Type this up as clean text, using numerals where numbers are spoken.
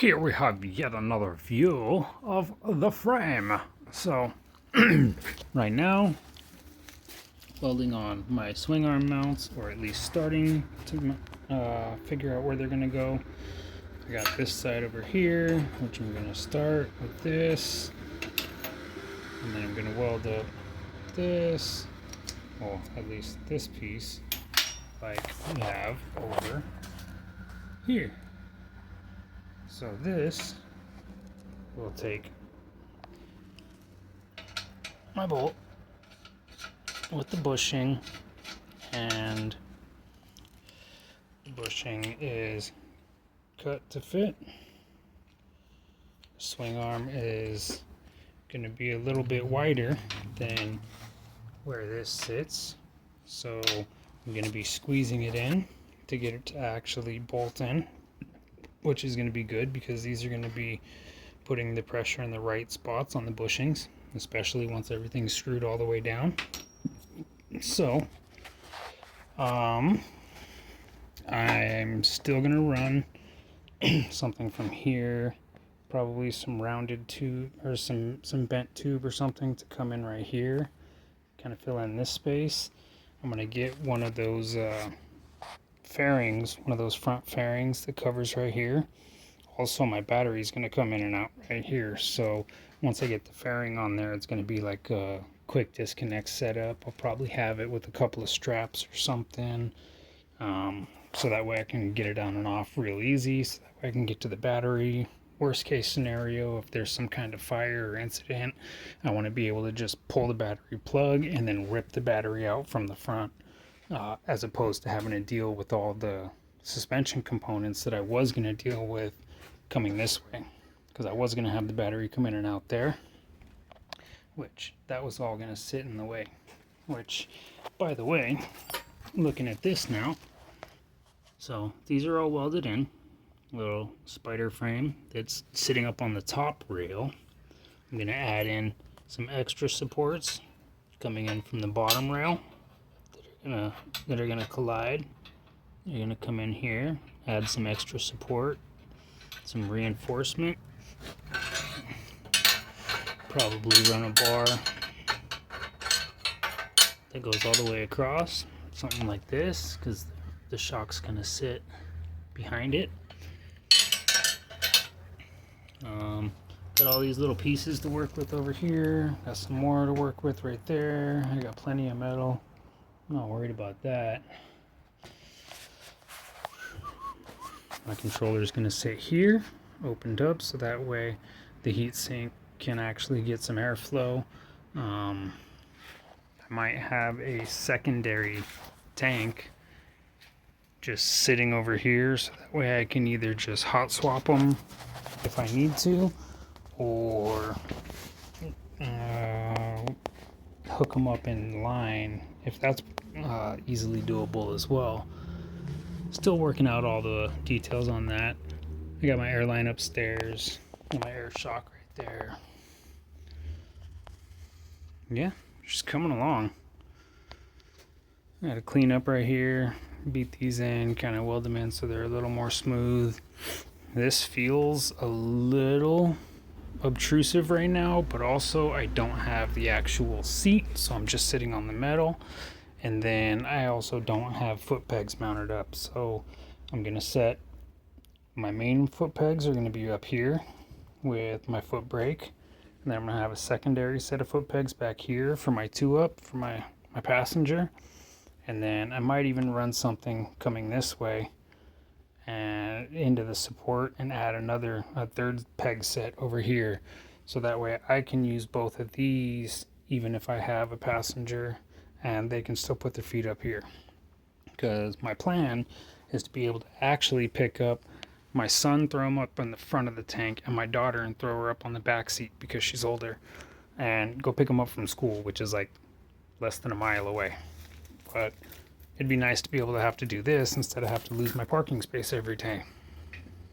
here we have yet another view of the frame. So, right now, welding on my swing arm mounts, or at least starting to figure out where they're going to go. I got this side over here, which I'm going to start with this, and then I'm going to weld up this, well, at least this piece, like we have over here. So this will take my bolt with the bushing, and the bushing is cut to fit. The swing arm is going to be a little bit wider than where this sits, so I'm going to be squeezing it in to get it to actually bolt in, which is going to be good because these are going to be putting the pressure in the right spots on the bushings, especially once everything's screwed all the way down. So I'm still going to run something from here, probably some rounded tube or some bent tube or something to come in right here, kind of fill in this space. I'm going to get one of those fairings, one of those front fairings that covers right here. Also, my battery is going to come in and out right here, so once I get the fairing on there, it's going to be like a quick disconnect setup. I'll probably have it with a couple of straps or something, so that way I can get it on and off real easy, so that way I can get to the battery. Worst case scenario, if there's some kind of fire or incident, I want to be able to just pull the battery plug and then rip the battery out from the front, as opposed to having to deal with all the suspension components that I was going to deal with coming this way, because I was going to have the battery come in and out there, which that was all going to sit in the way. Which, by the way, looking at this now, so these are all welded in, little spider frame that's sitting up on the top rail. I'm going to add in some extra supports coming in from the bottom rail that are gonna collide. You're going to come in here, add some extra support, some reinforcement, probably run a bar that goes all the way across, something like this, because the shock's going to sit behind it. Got all these little pieces to work with over here, got some more to work with right there. I got plenty of metal, I'm not worried about that. My controller is going to sit here, opened up, so that way the heat sink can actually get some airflow. I might have a secondary tank just sitting over here, so that way I can either just hot swap them if I need to, or hook them up in line if that's easily doable as well. Still working out all the details on that. I got my air line upstairs and my air shock right there. Yeah, just coming along. I got to clean up right here, beat these in, kind of weld them in so they're a little more smooth. This feels a little obtrusive right now, but also I don't have the actual seat, so I'm just sitting on the metal. And then I also don't have foot pegs mounted up, so I'm going to set my main foot pegs are going to be up here with my foot brake, and then I'm going to have a secondary set of foot pegs back here for my two up for my passenger. And then I might even run something coming this way and into the support and add a third peg set over here, so that way I can use both of these even if I have a passenger and they can still put their feet up here, because my plan is to be able to actually pick up my son, throw him up in the front of the tank, and my daughter and throw her up on the back seat because she's older, and go pick them up from school, which is like less than a mile away. But it'd be nice to be able to have to do this instead of have to lose my parking space every day.